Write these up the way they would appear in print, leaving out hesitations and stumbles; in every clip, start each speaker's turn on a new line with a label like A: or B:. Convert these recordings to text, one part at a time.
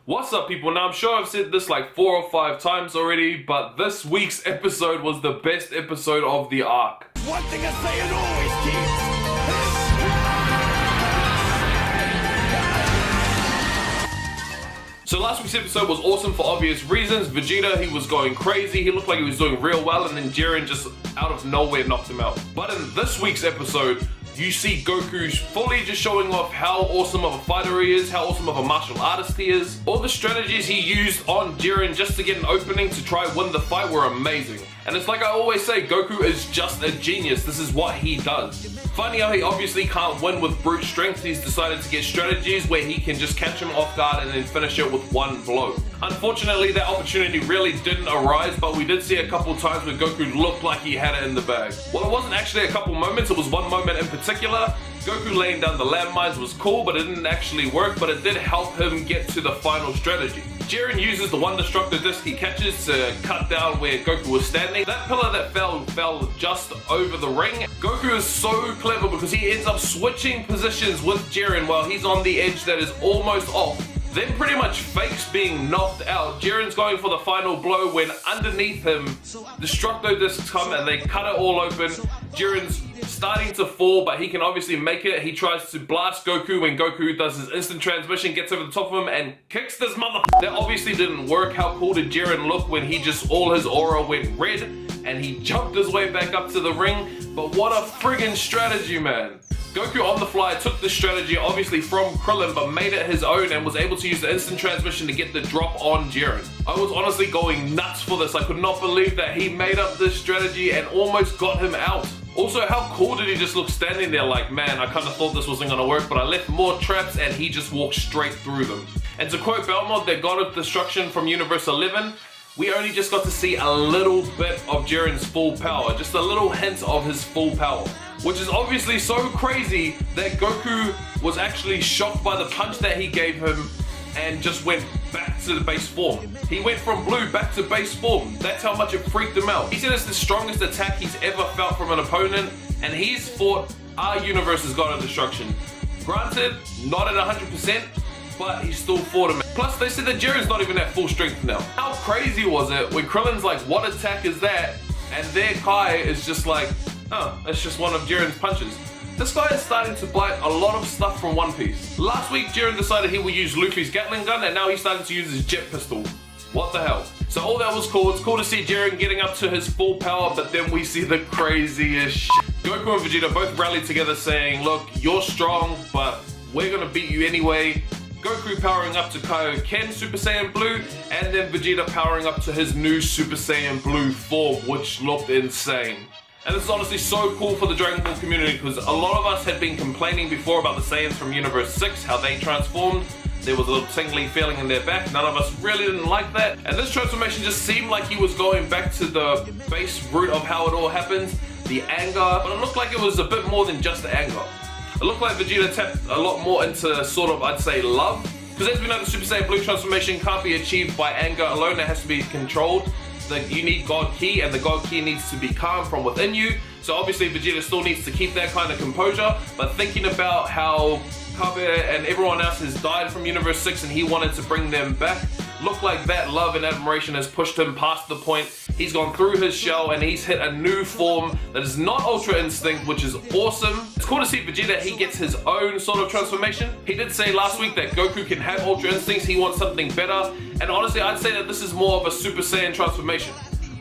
A: What's up, people? Now, I'm sure I've said this like 4 or 5 times already, but this week's episode was the best episode of the arc.
B: One thing I say and always keep.
A: So last week's episode was awesome for obvious reasons. Vegeta, he was going crazy, he looked like he was doing real well, and then Jiren just out of nowhere knocked him out. But in this week's episode, you see Goku fully just showing off how awesome of a fighter he is, how awesome of a martial artist he is. All the strategies he used on Jiren just to get an opening to try win the fight were amazing. And it's like I always say, Goku is just a genius. This is what he does. Funny how he obviously can't win with brute strength. He's decided to get strategies where he can just catch him off guard and then finish it with one blow. Unfortunately, that opportunity really didn't arise, but we did see a couple times where Goku looked like he had it in the bag. Well, it wasn't actually a couple moments, it was one moment in particular. Goku laying down the landmines was cool, but it didn't actually work, but it did help him get to the final strategy. Jiren uses the One Destructor Disc he catches to cut down where Goku was standing. That pillar that fell just over the ring. Goku is so clever because he ends up switching positions with Jiren while he's on the edge that is almost off. Then pretty much fakes being knocked out. Jiren's going for the final blow when underneath him, Destructo Discs come and they cut it all open. Jiren's starting to fall, but he can obviously make it. He tries to blast Goku when Goku does his instant transmission, gets over the top of him and kicks this mother. That obviously didn't work. How cool did Jiren look when he just, all his aura went red and he jumped his way back up to the ring? But what a friggin' strategy, man. Goku on the fly took this strategy obviously from Krillin but made it his own and was able to use the instant transmission to get the drop on Jiren. I was honestly going nuts for this. I could not believe that he made up this strategy and almost got him out. Also, how cool did he just look standing there like, man, I kind of thought this wasn't gonna work, but I left more traps and he just walked straight through them. And to quote Belmont, the God of Destruction from Universe 11, we only just got to see a little bit of Jiren's full power, just a little hint of his full power. Which is obviously so crazy that Goku was actually shocked by the punch that he gave him and just went back to the base form. He went from blue back to base form. That's how much it freaked him out. He said it's the strongest attack he's ever felt from an opponent, and he's fought our universe's God of Destruction. Granted, not at 100%, but he still fought him. Plus, they said that Jiren's not even at full strength now. How crazy was it when Krillin's like, what attack is that? And their Kai is just like, oh, it's just one of Jiren's punches. This guy is starting to bite a lot of stuff from One Piece. Last week, Jiren decided he would use Luffy's Gatling gun, and now he's starting to use his jet pistol. What the hell? So all that was cool. It's cool to see Jiren getting up to his full power, but then we see the craziest shit. Goku and Vegeta both rallied together saying, look, you're strong, but we're gonna beat you anyway. Goku powering up to Kaioken Super Saiyan Blue, and then Vegeta powering up to his new Super Saiyan Blue form, which looked insane. And this is honestly so cool for the Dragon Ball community because a lot of us had been complaining before about the Saiyans from Universe 6, how they transformed. There was a little tingling feeling in their back. None of us really didn't like that. And this transformation just seemed like he was going back to the base root of how it all happened, the anger. But it looked like it was a bit more than just anger. It looked like Vegeta tapped a lot more into sort of, I'd say, love. Because as we know, the Super Saiyan Blue transformation can't be achieved by anger alone. It has to be controlled. You need God Ki, and the God Ki needs to be calm from within you. So obviously Vegeta still needs to keep that kind of composure, but thinking about how Kabe and everyone else has died from Universe 6 and he wanted to bring them back, looked like that love and admiration has pushed him past the point. He's gone through his shell and he's hit a new form that is not Ultra Instinct, which is awesome. It's cool to see Vegeta, he gets his own sort of transformation. He did say last week that Goku can have Ultra Instincts, he wants something better. And honestly, I'd say that this is more of a Super Saiyan transformation.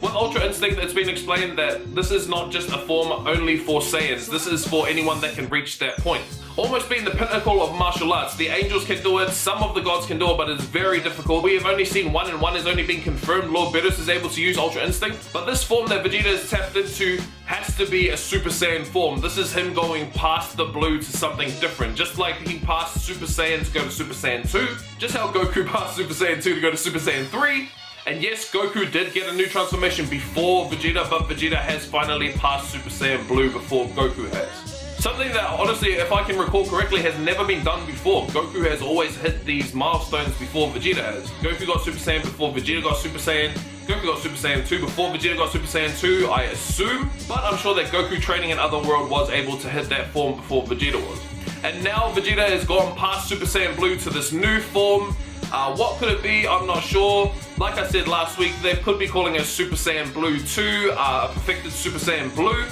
A: With Ultra Instinct, it's been explained that this is not just a form only for Saiyans. This is for anyone that can reach that point. Almost being the pinnacle of martial arts. The angels can do it, some of the gods can do it, but it's very difficult. We have only seen one, and one has only been confirmed. Lord Beerus is able to use Ultra Instinct, but this form that Vegeta has tapped into has to be a Super Saiyan form. This is him going past the blue to something different. Just like he passed Super Saiyan to go to Super Saiyan 2, just how Goku passed Super Saiyan 2 to go to Super Saiyan 3. And yes, Goku did get a new transformation before Vegeta, but Vegeta has finally passed Super Saiyan Blue before Goku has. Something that, honestly, if I can recall correctly, has never been done before. Goku has always hit these milestones before Vegeta has. Goku got Super Saiyan before Vegeta got Super Saiyan. Goku got Super Saiyan 2 before Vegeta got Super Saiyan 2, I assume. But I'm sure that Goku training in Otherworld was able to hit that form before Vegeta was. And now Vegeta has gone past Super Saiyan Blue to this new form. What could it be? I'm not sure. Like I said last week, they could be calling it Super Saiyan Blue 2, a perfected Super Saiyan Blue.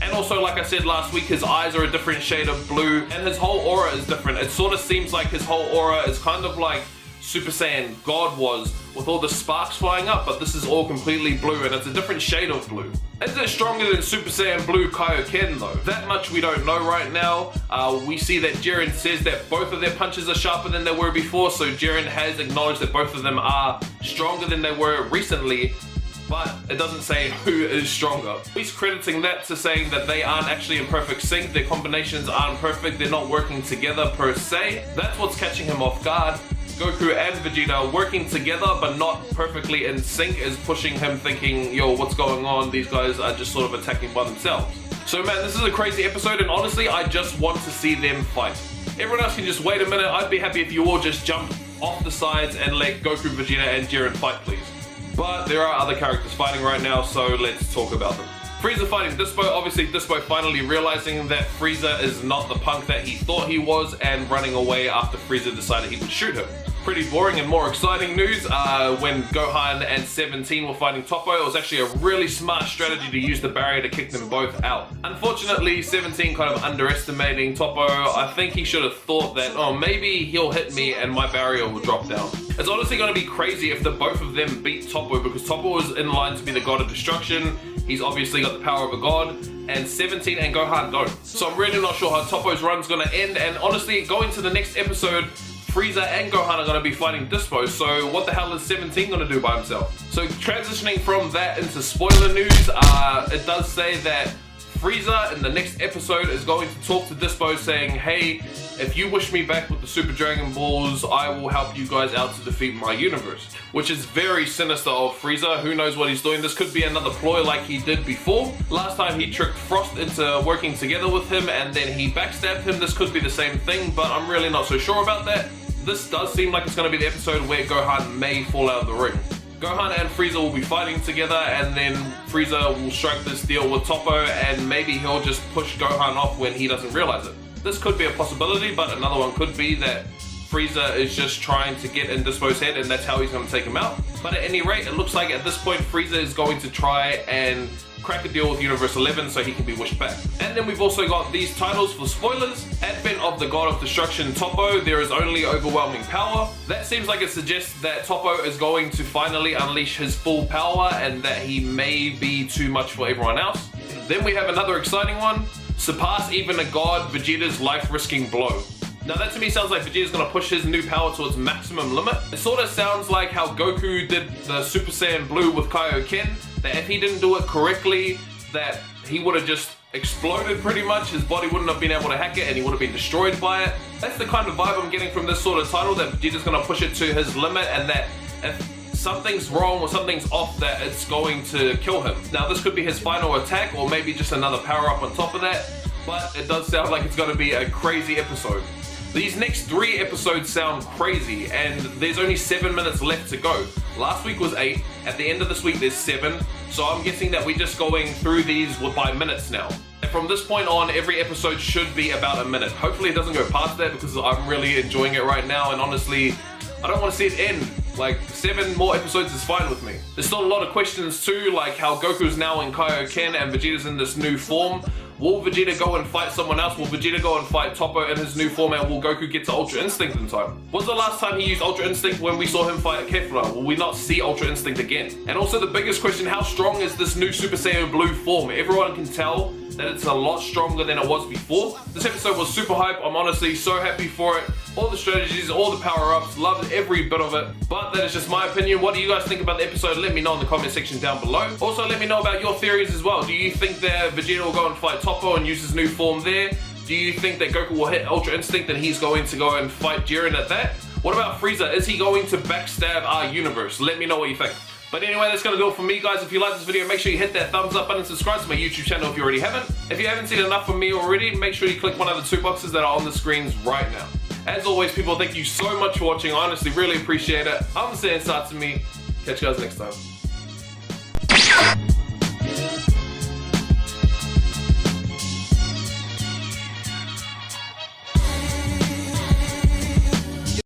A: And also, like I said last week, his eyes are a different shade of blue, and his whole aura is different. It sort of seems like his whole aura is kind of like Super Saiyan God was, with all the sparks flying up, but this is all completely blue, and it's a different shade of blue. Is it stronger than Super Saiyan Blue Kaioken though? That much we don't know right now. We see that Jiren says that both of their punches are sharper than they were before, so Jiren has acknowledged that both of them are stronger than they were recently, but it doesn't say who is stronger. He's crediting that to saying that they aren't actually in perfect sync, their combinations aren't perfect, they're not working together per se. That's what's catching him off guard. Goku and Vegeta working together but not perfectly in sync is pushing him thinking, yo, what's going on? These guys are just sort of attacking by themselves. So man, this is a crazy episode, and honestly, I just want to see them fight. Everyone else can just wait a minute. I'd be happy if you all just jump off the sides and let Goku, Vegeta, and Jiren fight, please. But there are other characters fighting right now, so let's talk about them. Frieza fighting Dispo. Obviously, Dispo finally realizing that Frieza is not the punk that he thought he was and running away after Frieza decided he would shoot him. Pretty boring and more exciting news, when Gohan and 17 were fighting Toppo, it was actually a really smart strategy to use the barrier to kick them both out. Unfortunately, 17 kind of underestimating Toppo. I think he should have thought that, oh, maybe he'll hit me and my barrier will drop down. It's honestly going to be crazy if the both of them beat Toppo, because Toppo is in line to be the god of destruction. He's obviously got the power of a god, and 17 and Gohan don't. So I'm really not sure how Toppo's run's going to end, and honestly, going to the next episode, Frieza and Gohan are going to be fighting Dispo, so what the hell is 17 going to do by himself? So transitioning from that into spoiler news, it does say that Frieza in the next episode is going to talk to Dispo saying, hey, if you wish me back with the Super Dragon Balls, I will help you guys out to defeat my universe. Which is very sinister of Frieza. Who knows what he's doing? This could be another ploy like he did before. Last time he tricked Frost into working together with him and then he backstabbed him. This could be the same thing, but I'm really not so sure about that. This does seem like it's going to be the episode where Gohan may fall out of the ring. Gohan and Frieza will be fighting together, and then Frieza will strike this deal with Toppo, and maybe he'll just push Gohan off when he doesn't realize it. This could be a possibility, but another one could be that Frieza is just trying to get in Dispo's head, and that's how he's going to take him out. But at any rate, it looks like at this point Frieza is going to try and crack a deal with Universe 11 so he can be wished back. And then we've also got these titles for spoilers. Advent of the God of Destruction Toppo, there is only overwhelming power. That seems like it suggests that Toppo is going to finally unleash his full power and that he may be too much for everyone else. Then we have another exciting one. Surpass even a god, Vegeta's life-risking blow. Now that to me sounds like Vegeta's gonna push his new power to its maximum limit. It sort of sounds like how Goku did the Super Saiyan Blue with Kaioken, that if he didn't do it correctly, that he would have just exploded pretty much, his body wouldn't have been able to hack it and he would have been destroyed by it. That's the kind of vibe I'm getting from this sort of title, that Vegeta's gonna push it to his limit and that if something's wrong or something's off, that it's going to kill him. Now this could be his final attack or maybe just another power up on top of that, but it does sound like it's gonna be a crazy episode. These next 3 episodes sound crazy, and there's only 7 minutes left to go. Last week was 8, at the end of this week there's 7, so I'm guessing that we're just going through these by minutes now. And from this point on, every episode should be about a minute. Hopefully it doesn't go past that, because I'm really enjoying it right now, and honestly, I don't want to see it end. Like, 7 more episodes is fine with me. There's still a lot of questions too, like how Goku's now in Kaioken and Vegeta's in this new form. Will Vegeta go and fight someone else? Will Vegeta go and fight Toppo in his new form, and will Goku get to Ultra Instinct in time? When's the last time he used Ultra Instinct? When we saw him fight Kefla? Will we not see Ultra Instinct again? And also the biggest question, how strong is this new Super Saiyan Blue form? Everyone can tell that it's a lot stronger than it was before. This episode was super hype. I'm honestly so happy for it. All the strategies, all the power-ups, loved every bit of it. But that is just my opinion. What do you guys think about the episode? Let me know in the comment section down below. Also, let me know about your theories as well. Do you think that Vegeta will go and fight Toppo and use his new form there? Do you think that Goku will hit Ultra Instinct and he's going to go and fight Jiren at that? What about Frieza? Is he going to backstab our universe? Let me know what you think. But anyway, that's going to do it for me, guys. If you like this video, make sure you hit that thumbs up button and subscribe to my YouTube channel if you already haven't. If you haven't seen enough from me already, make sure you click one of the 2 boxes that are on the screens right now. As always, people, thank you so much for watching. I honestly really appreciate it. I'm Saiyan Satsumi. Catch you guys next time.